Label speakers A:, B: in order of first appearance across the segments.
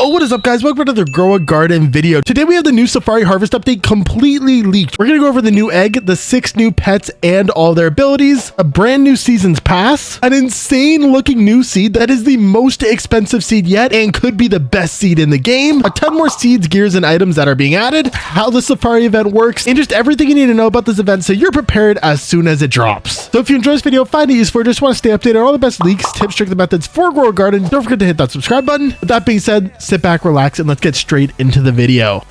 A: Yo, what is up guys? Welcome to the Grow a Garden video. Today we have the new Safari Harvest update completely leaked. We're gonna go over the new egg, the 6 new pets and all their abilities, a brand new season's pass, an insane looking new seed that is the most expensive seed yet and could be the best seed in the game, a ton more seeds, gears, and items that are being added, how the Safari event works, and just everything you need to know about this event so you're prepared as soon as it drops. So if you enjoy this video, find it useful, or just want to stay updated on all the best leaks, tips, tricks, and methods for Grow a Garden, don't forget to hit that subscribe button. With that being said, sit back, relax, and let's get straight into the video.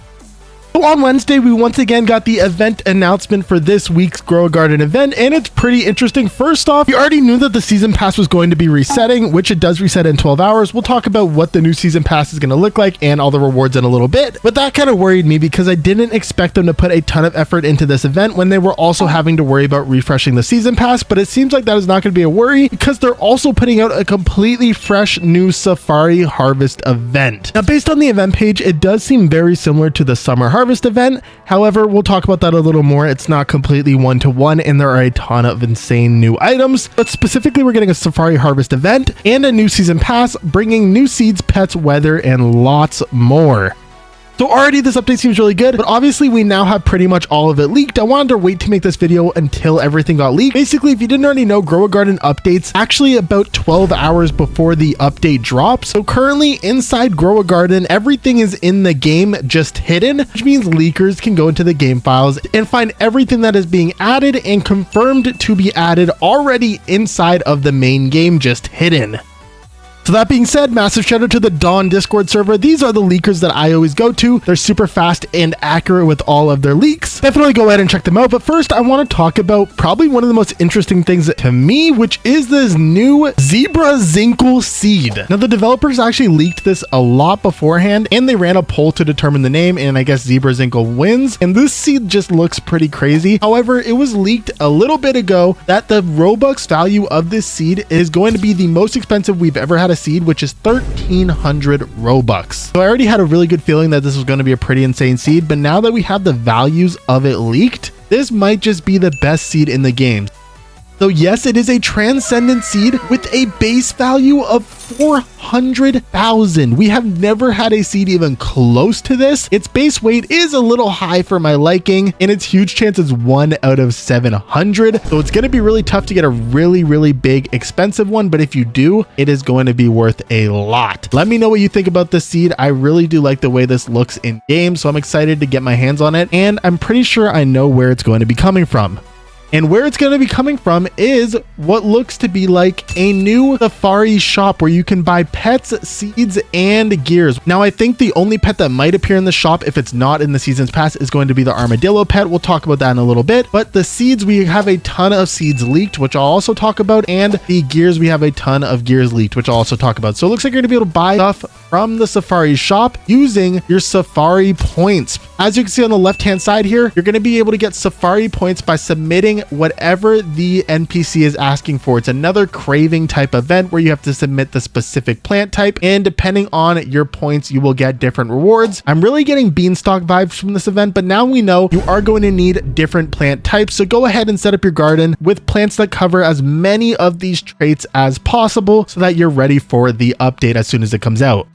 A: So on Wednesday, we once again got the event announcement for this week's Grow a Garden event, and it's pretty interesting. First off, we already knew that the season pass was going to be resetting, which it does reset in 12 hours. We'll talk about what the new season pass is going to look like and all the rewards in a little bit, but that kind of worried me because I didn't expect them to put a ton of effort into this event when they were also having to worry about refreshing the season pass, but it seems like that is not going to be a worry because they're also putting out a completely fresh new Safari Harvest event. Now, based on the event page, it does seem very similar to the Summer Harvest event. However, we'll talk about that a little more. It's not completely one-to-one, and there are a ton of insane new items, but specifically we're getting a Safari Harvest event and a new season pass, bringing new seeds, pets, weather, and lots more. So already this update seems really good, but obviously we now have pretty much all of it leaked. I wanted to wait to make this video until everything got leaked. Basically, if you didn't already know, Grow a Garden updates actually about 12 hours before the update drops. So currently inside Grow a Garden, everything is in the game just hidden, which means leakers can go into the game files and find everything that is being added and confirmed to be added already inside of the main game just hidden. So that being said, massive shout out to the Dawn Discord server. These are the leakers that I always go to. They're super fast and accurate with all of their leaks. Definitely go ahead and check them out. But first, I want to talk about probably one of the most interesting things to me, which is this new Zebrazinkle seed. Now, the developers actually leaked this a lot beforehand, and they ran a poll to determine the name, and I guess Zebrazinkle wins. And this seed just looks pretty crazy. However, it was leaked a little bit ago that the Robux value of this seed is going to be the most expensive we've ever had a seed, which is 1,300 Robux. So I already had a really good feeling that this was going to be a pretty insane seed, but now that we have the values of it leaked, this might just be the best seed in the game. So yes, it is a transcendent seed with a base value of 400,000. We have never had a seed even close to this. Its base weight is a little high for my liking, and its huge chance is 1 out of 700. So it's going to be really tough to get a really big expensive one, but if you do, it is going to be worth a lot. Let me know what you think about this seed. I really do like the way this looks in game, so I'm excited to get my hands on it, and I'm pretty sure I know where it's going to be coming from. And where it's going to be coming from is what looks to be like a new Safari shop where you can buy pets, seeds, and gears. Now, I think the only pet that might appear in the shop, if it's not in the season's pass, is going to be the armadillo pet. We'll talk about that in a little bit. But the seeds, we have a ton of seeds leaked, which I'll also talk about. And the gears, we have a ton of gears leaked, which I'll also talk about. So it looks like you're going to be able to buy stuff from the Safari shop using your Safari points. As you can see on the left-hand side here, you're going to be able to get Safari points by submitting whatever the NPC is asking for. It's another craving type event where you have to submit the specific plant type, and depending on your points, you will get different rewards. I'm really getting beanstalk vibes from this event, but now we know you are going to need different plant types. So go ahead and set up your garden with plants that cover as many of these traits as possible so that you're ready for the update as soon as it comes out.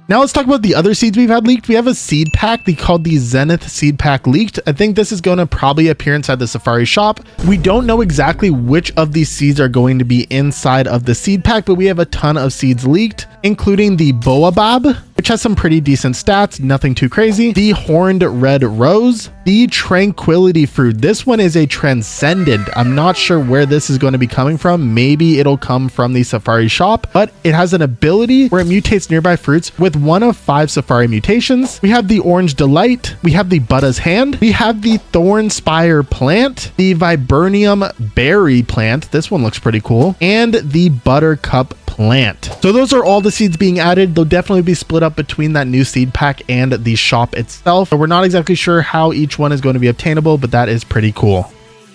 A: Now let's talk about the other seeds we've had leaked. We have a seed pack called the Zenith seed pack leaked. I think this is going to probably appear inside the Safari shop. We don't know exactly which of these seeds are going to be inside of the seed pack, but we have a ton of seeds leaked, including the Baobab, which has some pretty decent stats, nothing too crazy. The Horned Red Rose, the Tranquility Fruit. This one is a Transcendent. I'm not sure where this is going to be coming from. Maybe it'll come from the Safari shop, but it has an ability where it mutates nearby fruits with 1 of 5 Safari mutations. We have the Orange Delight. We have the Buddha's Hand. We have the Thorn Spire Plant, the Viburnum Berry Plant. This one looks pretty cool. And the Buttercup Plant. So those are all the seeds being added. They'll definitely be split up between that new seed pack and the shop itself. So we're not exactly sure how each one is going to be obtainable, but that is pretty cool.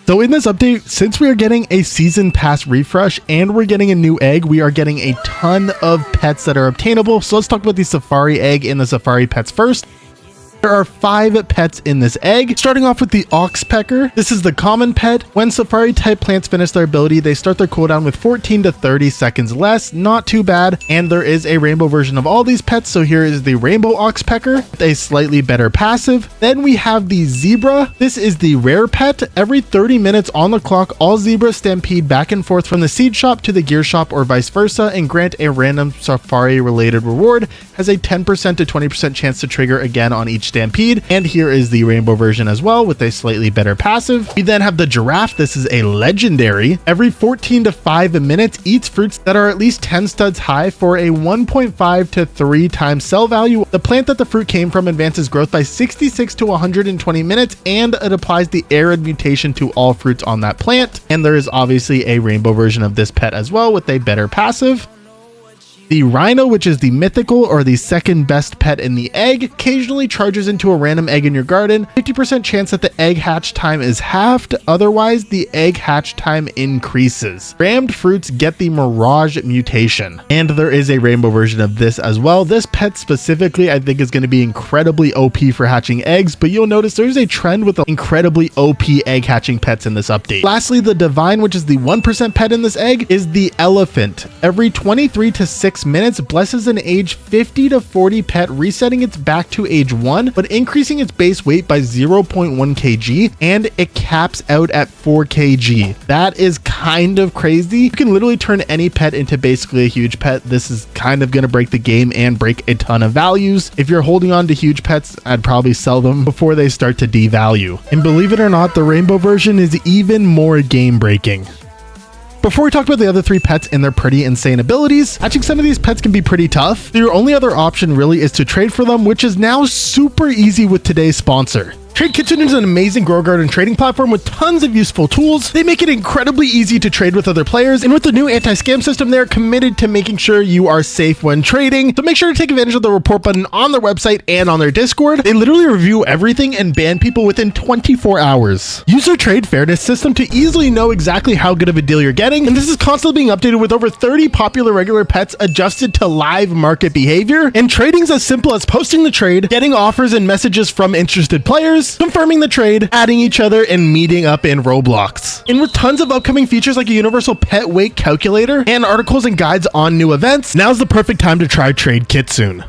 A: So in this update, since we are getting a season pass refresh and we're getting a new egg, we are getting a ton of pets that are obtainable. So let's talk about the Safari egg and the Safari pets first. There are 5 pets in this egg, starting off with the oxpecker. This is the common pet. When safari type plants finish their ability, they start their cooldown with 14 to 30 seconds less. Not too bad. And there is a rainbow version of all these pets. So here is the rainbow oxpecker with a slightly better passive. Then we have the zebra. This is the rare pet. Every 30 minutes on the clock, all zebras stampede back and forth from the seed shop to the gear shop or vice versa and grant a random safari related reward. Has a 10% to 20% chance to trigger again on each stampede. And here is the rainbow version as well with a slightly better passive. We then have the giraffe. This is a legendary. Every 14 to 5 minutes eats fruits that are at least 10 studs high for a 1.5 to 3 times sell value. The plant that the fruit came from advances growth by 66 to 120 minutes, and it applies the arid mutation to all fruits on that plant. And there is obviously a rainbow version of this pet as well with a better passive. The rhino, which is the mythical or the second best pet in the egg, occasionally charges into a random egg in your garden. 50% chance that the egg hatch time is halved. Otherwise, the egg hatch time increases. Rammed fruits get the mirage mutation. And there is a rainbow version of this as well. This pet specifically, I think, is going to be incredibly OP for hatching eggs, but you'll notice there's a trend with incredibly OP egg hatching pets in this update. Lastly, the divine, which is the 1% pet in this egg, is the elephant. Every 23 to 6 minutes blesses an age 50 to 40 pet, resetting its back to age 1 but increasing its base weight by 0.1 kg, and it caps out at 4 kg. That is kind of crazy. You can literally turn any pet into basically a huge pet. This is kind of going to break the game and break a ton of values. If you're holding on to huge pets, I'd probably sell them before they start to devalue. And believe it or not, the rainbow version is even more game breaking. Before we talk about the other 3 pets and their pretty insane abilities, hatching some of these pets can be pretty tough. Your only other option really is to trade for them, which is now super easy with today's sponsor. Trade Kitsune is an amazing grow garden trading platform with tons of useful tools. They make it incredibly easy to trade with other players, and with the new anti-scam system, they're committed to making sure you are safe when trading. So make sure to take advantage of the report button on their website and on their Discord. They literally review everything and ban people within 24 hours. Use their trade fairness system to easily know exactly how good of a deal you're getting, and this is constantly being updated with over 30 popular regular pets adjusted to live market behavior. And trading's as simple as posting the trade, getting offers and messages from interested players, confirming the trade, adding each other, and meeting up in Roblox. And with tons of upcoming features like a universal pet weight calculator and articles and guides on new events, now's the perfect time to try Trade Kitsune.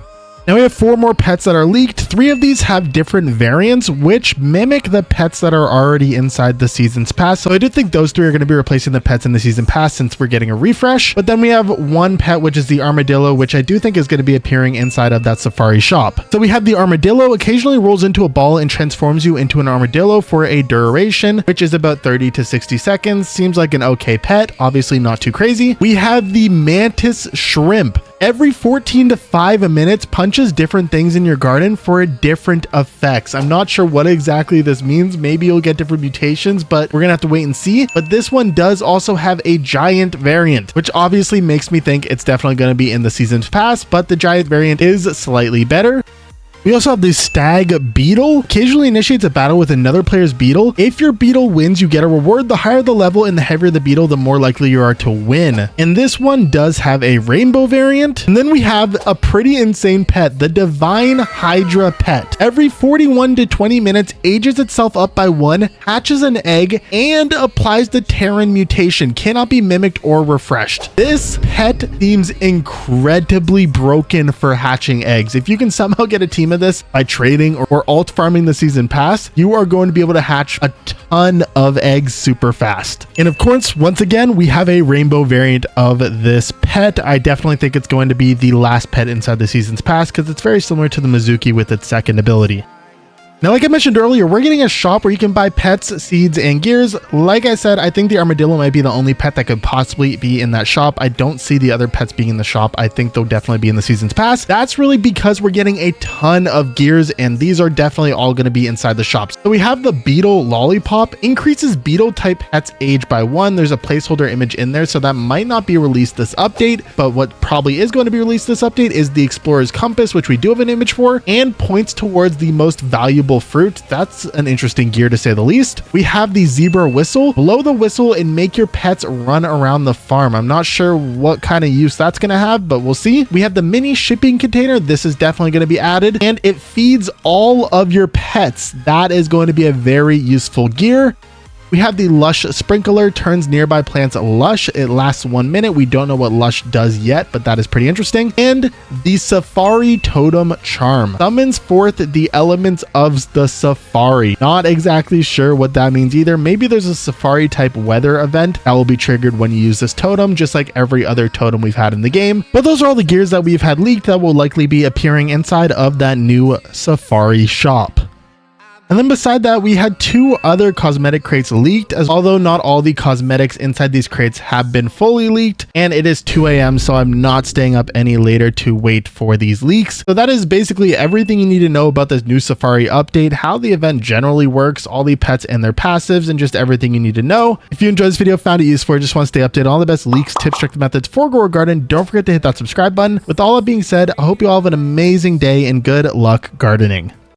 A: Now we have 4 more pets that are leaked. 3 of these have different variants, which mimic the pets that are already inside the season's pass. So I do think those 3 are going to be replacing the pets in the season pass since we're getting a refresh. But then we have 1 pet, which is the armadillo, which I do think is going to be appearing inside of that safari shop. So we have the armadillo occasionally rolls into a ball and transforms you into an armadillo for a duration, which is about 30 to 60 seconds. Seems like an okay pet, obviously not too crazy. We have the mantis shrimp. Every 14 to 5 minutes punches different things in your garden for different effects. I'm not sure what exactly this means. Maybe you'll get different mutations, but we're gonna have to wait and see. But this one does also have a giant variant, which obviously makes me think it's definitely gonna be in the season's pass, but the giant variant is slightly better. We also have the stag beetle. Occasionally initiates a battle with another player's beetle. If your beetle wins, you get a reward. The higher the level and the heavier the beetle, the more likely you are to win. And this one does have a rainbow variant. And then we have a pretty insane pet, the divine HYDRA pet. Every 41 to 20 minutes, ages itself up by 1, hatches an egg, and applies the Terran mutation. Cannot be mimicked or refreshed. This pet seems incredibly broken for hatching eggs. If you can somehow get a team of this by trading or alt farming the season pass, you are going to be able to hatch a ton of eggs super fast. And of course, once again, we have a rainbow variant of this pet. I definitely think it's going to be the last pet inside the season's pass because it's very similar to the Mizuki with its second ability. Now, like I mentioned earlier, we're getting a shop where you can buy pets, seeds, and gears. Like I said, I think the armadillo might be the only pet that could possibly be in that shop. I don't see the other pets being in the shop. I think they'll definitely be in the season's pass. That's really because we're getting a ton of gears, and these are definitely all going to be inside the shop. So we have the beetle lollipop, increases beetle type pets age by 1. There's a placeholder image in there, so that might not be released this update, but what probably is going to be released this update is the explorer's compass, which we do have an image for, and points towards the most valuable edible fruit. That's an interesting gear to say the least. We have the zebra whistle. Blow the whistle and make your pets run around the farm. I'm not sure what kind of use that's going to have, but we'll see. We have the mini shipping container. This is definitely going to be added, and it feeds all of your pets. That is going to be a very useful gear. We have the Lush Sprinkler, turns nearby plants lush. It lasts 1 minute. We don't know what Lush does yet, but that is pretty interesting. And the Safari Totem Charm summons forth the elements of the safari. Not exactly sure what that means either. Maybe there's a safari type weather event that will be triggered when you use this totem, just like every other totem we've had in the game. But those are all the gears that we've had leaked that will likely be appearing inside of that new safari shop. And then beside that, we had 2 other cosmetic crates leaked, as although not all the cosmetics inside these crates have been fully leaked, and it is 2 a.m. so I'm not staying up any later to wait for these leaks. So that is basically everything you need to know about this new Safari update, how the event generally works, all the pets and their passives, and just everything you need to know. If you enjoyed this video, found it useful, or just want to stay updated on all the best leaks, tips, tricks, and methods for Grow a Garden, don't forget to hit that subscribe button. With all that being said, I hope you all have an amazing day and good luck gardening.